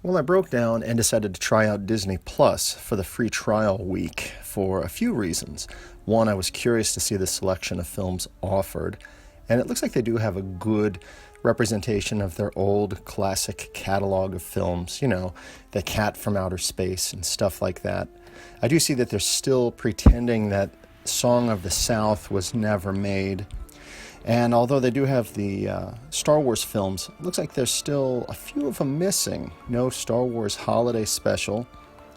Well, I broke down and decided to try out Disney Plus for the free trial week for a few reasons. One, I was curious to see the selection of films offered, and it looks like they do have a good representation of their old classic catalog of films, The Cat from Outer Space and stuff like that. I do see that they're still pretending that Song of the South was never made. And although they do have the Star Wars films, it looks like there's still a few of them missing. No Star Wars Holiday Special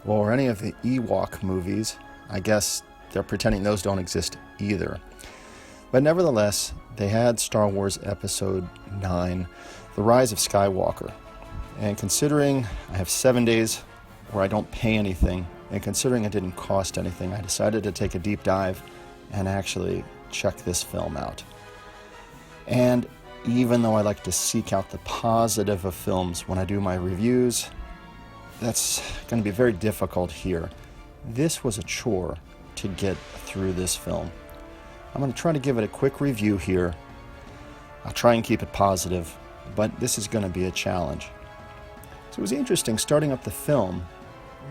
or any of the Ewok movies. I guess they're pretending those don't exist either. But nevertheless, they had Star Wars Episode 9, The Rise of Skywalker. And considering I have 7 days where I don't pay anything, and considering it didn't cost anything, I decided to take a deep dive and actually check this film out. And even though I like to seek out the positive of films when I do my reviews, that's going to be very difficult here. This was a chore to get through this film. I'm going to try to give it a quick review here. I'll try and keep it positive, but this is going to be a challenge. So it was interesting starting up the film.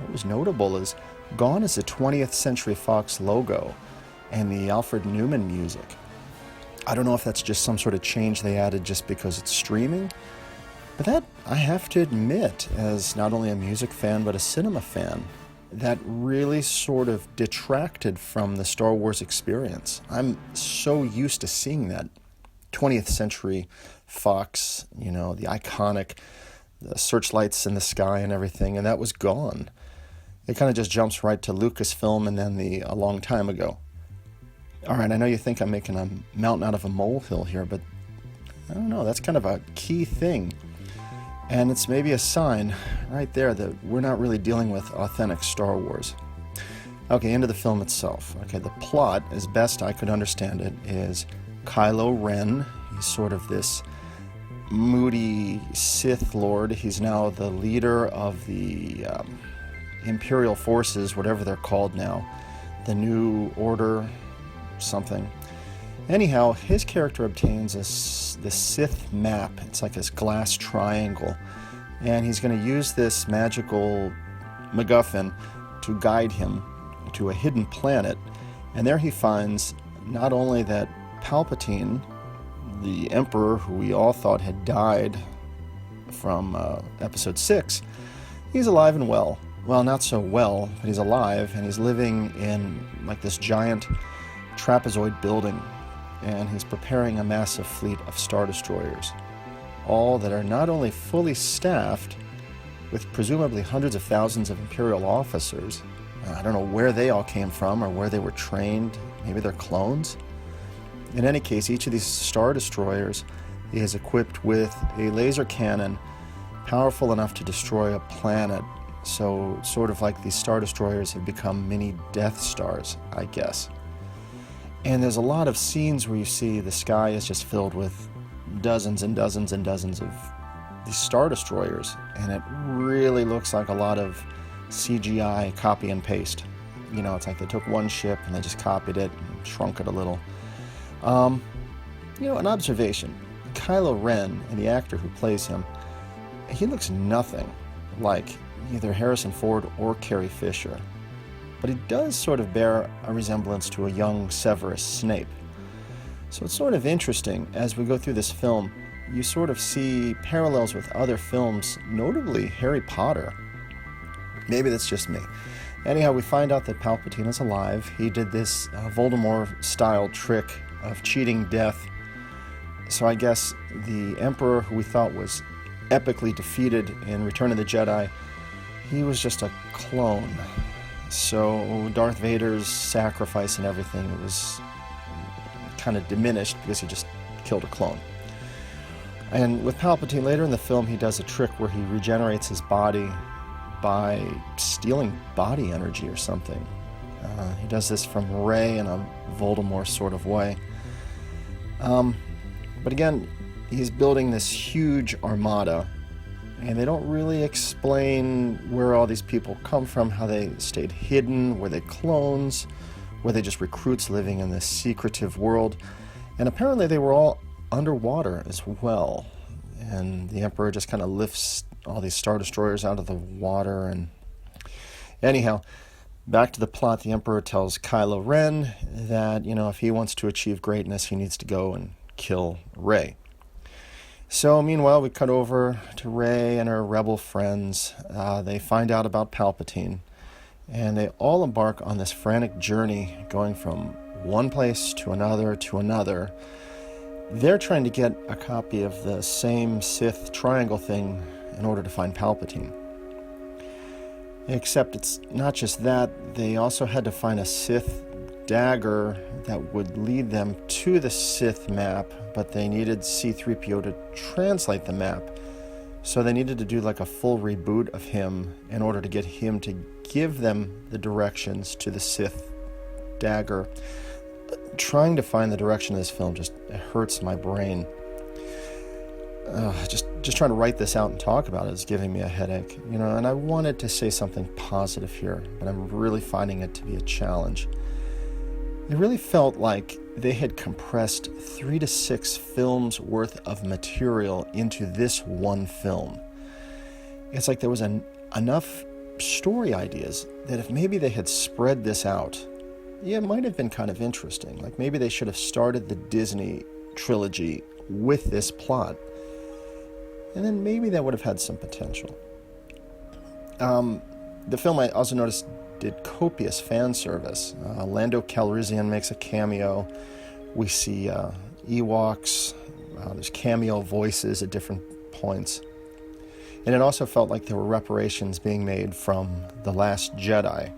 What was notable is gone is the 20th Century Fox logo and the Alfred Newman music. I don't know if that's just some sort of change they added just because it's streaming, but that, I have to admit, as not only a music fan but a cinema fan, that really sort of detracted from the Star Wars experience. I'm so used to seeing that 20th Century Fox, the iconic the searchlights in the sky and everything, and that was gone. It kind of just jumps right to Lucasfilm and then A Long Time Ago. All right, I know you think I'm making a mountain out of a molehill here, but I don't know, that's kind of a key thing. And it's maybe a sign right there that we're not really dealing with authentic Star Wars. Okay, into the film itself. Okay, the plot, as best I could understand it, is Kylo Ren. He's sort of this moody Sith Lord. He's now the leader of the Imperial forces, whatever they're called now. The New Order something. Anyhow, his character obtains this Sith map. It's like this glass triangle. And he's going to use this magical MacGuffin to guide him to a hidden planet. And there he finds not only that Palpatine, the Emperor who we all thought had died from Episode 6, he's alive and well. Well, not so well, but he's alive, and he's living in like this giant trapezoid building, and he's preparing a massive fleet of Star Destroyers, all that are not only fully staffed with presumably hundreds of thousands of Imperial officers. I don't know where they all came from or where they were trained. Maybe they're clones. In any case, each of these Star Destroyers is equipped with a laser cannon powerful enough to destroy a planet. So sort of like these Star Destroyers have become mini Death Stars, I guess. And there's a lot of scenes where you see the sky is just filled with dozens and dozens and dozens of these Star Destroyers. And it really looks like a lot of CGI copy and paste. It's like they took one ship and they just copied it and shrunk it a little. An observation. Kylo Ren, and the actor who plays him, he looks nothing like either Harrison Ford or Carrie Fisher. But he does sort of bear a resemblance to a young Severus Snape. So it's sort of interesting, as we go through this film, you sort of see parallels with other films, notably Harry Potter. Maybe that's just me. Anyhow, we find out that Palpatine is alive. He did this Voldemort-style trick of cheating death. So I guess the Emperor, who we thought was epically defeated in Return of the Jedi, he was just a clone. So Darth Vader's sacrifice and everything, it was kind of diminished because he just killed a clone. And with Palpatine, later in the film, he does a trick where he regenerates his body by stealing body energy or something. He does this from Rey in a Voldemort sort of way. But again, he's building this huge armada, and they don't really explain where all these people come from, how they stayed hidden, were they clones, were they just recruits living in this secretive world. And apparently they were all underwater as well. And the Emperor just kind of lifts all these Star Destroyers out of the water. And anyhow, back to the plot, the Emperor tells Kylo Ren that, if he wants to achieve greatness, he needs to go and kill Rey. So meanwhile, we cut over to Rey and her rebel friends. They find out about Palpatine, and they all embark on this frantic journey going from one place to another to another. They're trying to get a copy of the same Sith triangle thing in order to find Palpatine. Except it's not just that, they also had to find a Sith dagger that would lead them to the Sith map, but they needed C-3PO to translate the map. So they needed to do like a full reboot of him in order to get him to give them the directions to the Sith dagger. Trying to find the direction of this film just hurts my brain. Just trying to write this out and talk about it is giving me a headache. And I wanted to say something positive here, but I'm really finding it to be a challenge. It really felt like they had compressed 3 to 6 films worth of material into this one film. It's like there was enough story ideas that if maybe they had spread this out, it might have been kind of interesting. Like maybe they should have started the Disney trilogy with this plot, and then maybe that would have had some potential. The film, I also noticed, did copious fan service. Lando Calrissian makes a cameo. We see Ewoks. There's cameo voices at different points. And it also felt like there were reparations being made from The Last Jedi,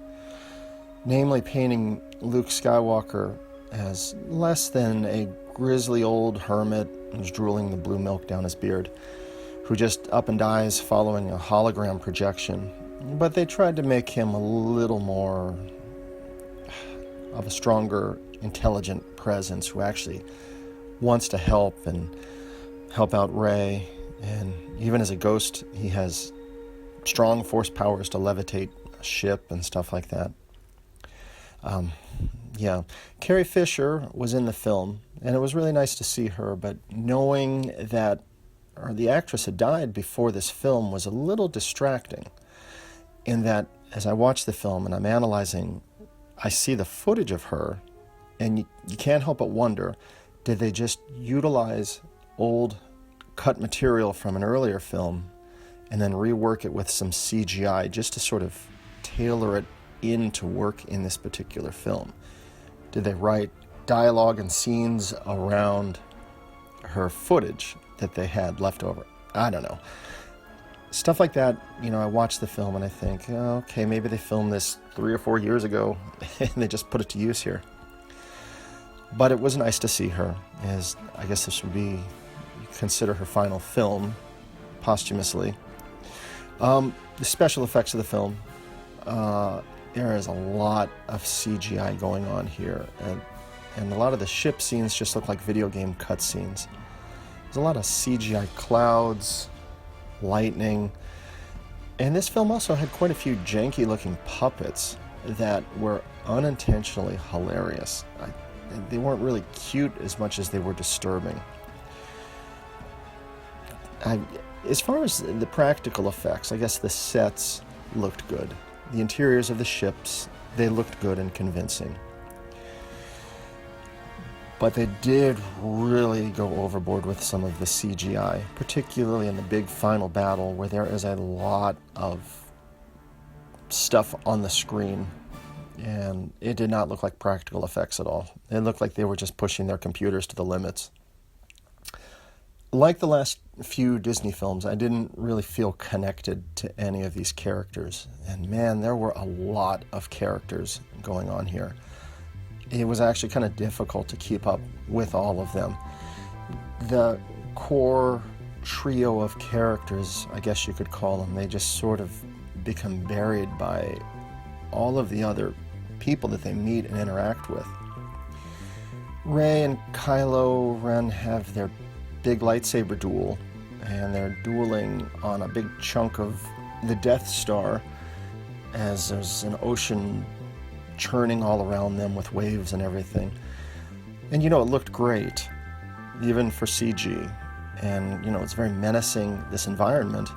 namely painting Luke Skywalker as less than a grizzly old hermit who's drooling the blue milk down his beard, who just up and dies following a hologram projection. But they tried to make him a little more of a stronger, intelligent presence who actually wants to help out Rey. And even as a ghost, he has strong force powers to levitate a ship and stuff like that. Carrie Fisher was in the film, and it was really nice to see her, but knowing that the actress had died before this film was a little distracting, in that as I watch the film and I'm analyzing, I see the footage of her, and you can't help but wonder, did they just utilize old cut material from an earlier film and then rework it with some CGI just to sort of tailor it in to work in this particular film? Did they write dialogue and scenes around her footage that they had left over? I don't know. Stuff like that, I watch the film and I think, okay, maybe they filmed this 3 or 4 years ago and they just put it to use here. But it was nice to see her, as I guess this would be, consider her final film, posthumously. The special effects of the film, there is a lot of CGI going on here, and a lot of the ship scenes just look like video game cutscenes. There's a lot of CGI clouds, lightning, and this film also had quite a few janky-looking puppets that were unintentionally hilarious. They weren't really cute as much as they were disturbing. As far as the practical effects, I guess the sets looked good. The interiors of the ships, they looked good and convincing. But they did really go overboard with some of the CGI, particularly in the big final battle where there is a lot of stuff on the screen, and it did not look like practical effects at all. It looked like they were just pushing their computers to the limits. Like the last few Disney films, I didn't really feel connected to any of these characters. And man, there were a lot of characters going on here. It was actually kind of difficult to keep up with all of them. The core trio of characters, I guess you could call them, they just sort of become buried by all of the other people that they meet and interact with. Rey and Kylo Ren have their big lightsaber duel, and they're dueling on a big chunk of the Death Star as there's an ocean churning all around them with waves and everything. And it looked great, even for CG. And it's very menacing, this environment.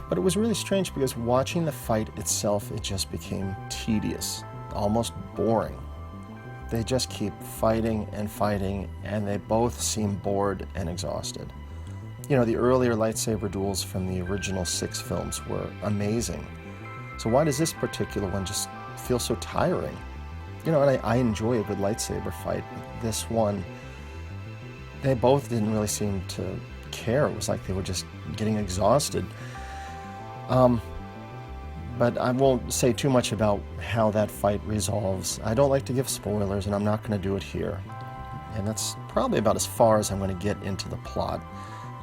But it was really strange because watching the fight itself, it just became tedious, almost boring. They just keep fighting, and they both seem bored and exhausted. You know, the earlier lightsaber duels from the original 6 films were amazing. So why does this particular one just feel so tiring? You know, and I enjoy a good lightsaber fight. This one, they both didn't really seem to care. It was like they were just getting exhausted. But I won't say too much about how that fight resolves. I don't like to give spoilers, and I'm not going to do it here. And that's probably about as far as I'm going to get into the plot.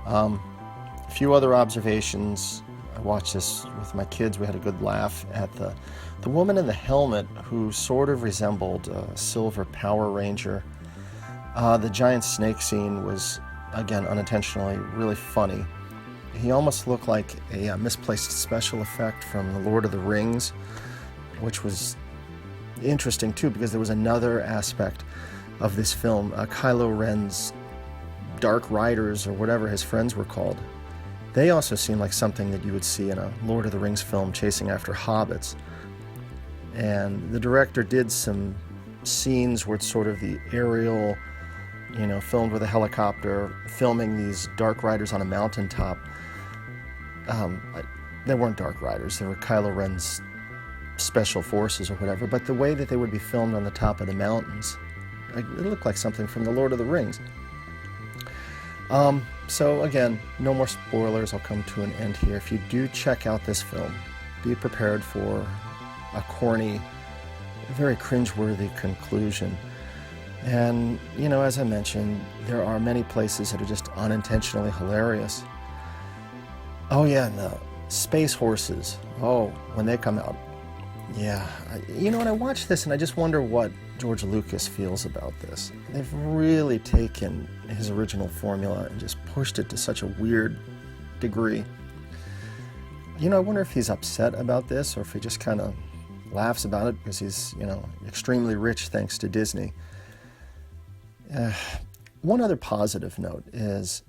A few other observations. I watched this with my kids. We had a good laugh at the woman in the helmet who sort of resembled a silver Power Ranger. The giant snake scene was, again, unintentionally really funny. He almost looked like a misplaced special effect from The Lord of the Rings, which was interesting too because there was another aspect of this film. Kylo Ren's Dark Riders, or whatever his friends were called, they also seemed like something that you would see in a Lord of the Rings film chasing after hobbits. And the director did some scenes where it's sort of the aerial, you know, filmed with a helicopter, filming these Dark Riders on a mountaintop. They weren't Dark Riders, they were Kylo Ren's special forces or whatever, but the way that they would be filmed on the top of the mountains, it looked like something from the Lord of the Rings. So again, no more spoilers. I'll come to an end here. If you do check out this film, be prepared for a corny, very cringeworthy conclusion. And, you know, as I mentioned, there are many places that are just unintentionally hilarious. Oh yeah, and the space horses. Oh, when they come out. Yeah, you know, and I watch this and I just wonder what George Lucas feels about this. They've really taken his original formula and just pushed it to such a weird degree. You know, I wonder if he's upset about this or if he just kind of laughs about it because he's, you know, extremely rich thanks to Disney. One other positive note is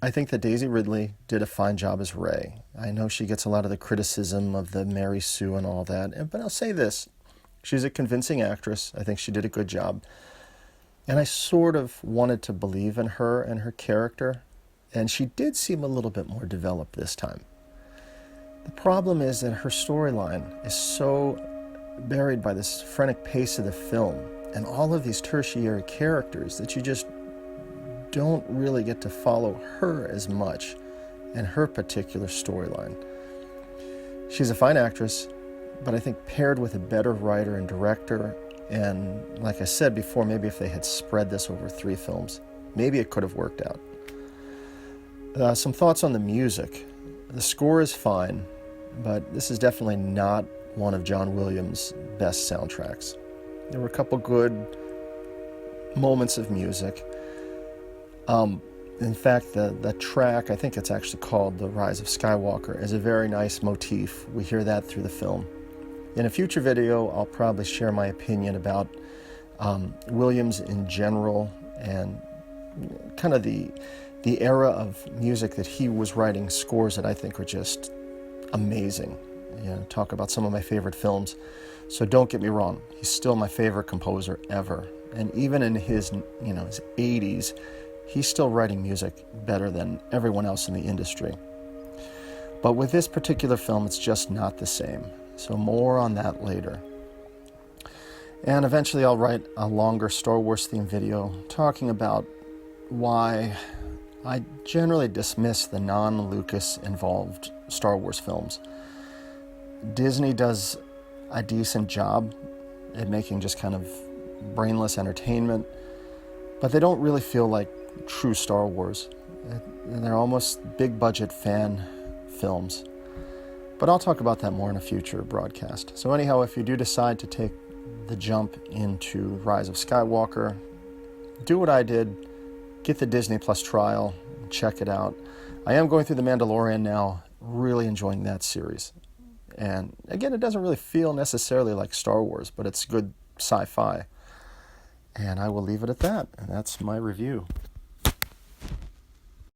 I think that Daisy Ridley did a fine job as Rey. I know she gets a lot of the criticism of the Mary Sue and all that, but I'll say this. She's a convincing actress. I think she did a good job. And I sort of wanted to believe in her and her character, and she did seem a little bit more developed this time. The problem is that her storyline is so buried by this frenetic pace of the film and all of these tertiary characters that you just don't really get to follow her as much and her particular storyline. She's a fine actress, but I think paired with a better writer and director, and like I said before, maybe if they had spread this over 3 films, maybe it could have worked out. Some thoughts on the music. The score is fine, but this is definitely not one of John Williams' best soundtracks. There were a couple good moments of music. In fact, the track, I think it's actually called The Rise of Skywalker, is a very nice motif. We hear that through the film. In a future video, I'll probably share my opinion about Williams in general and kind of the era of music that he was writing scores that I think are just amazing. You know, talk about some of my favorite films. So don't get me wrong, he's still my favorite composer ever. And even in his 80s, he's still writing music better than everyone else in the industry. But with this particular film, it's just not the same. So more on that later. And eventually I'll write a longer Star Wars themed video talking about why I generally dismiss the non-Lucas involved Star Wars films. Disney does a decent job at making just kind of brainless entertainment, but they don't really feel like true Star Wars. They're almost big budget fan films. But I'll talk about that more in a future broadcast. So anyhow, if you do decide to take the jump into Rise of Skywalker, do what I did, get the Disney Plus trial, check it out. I am going through The Mandalorian now, really enjoying that series. And again, it doesn't really feel necessarily like Star Wars, but it's good sci-fi. And I will leave it at that. And that's my review.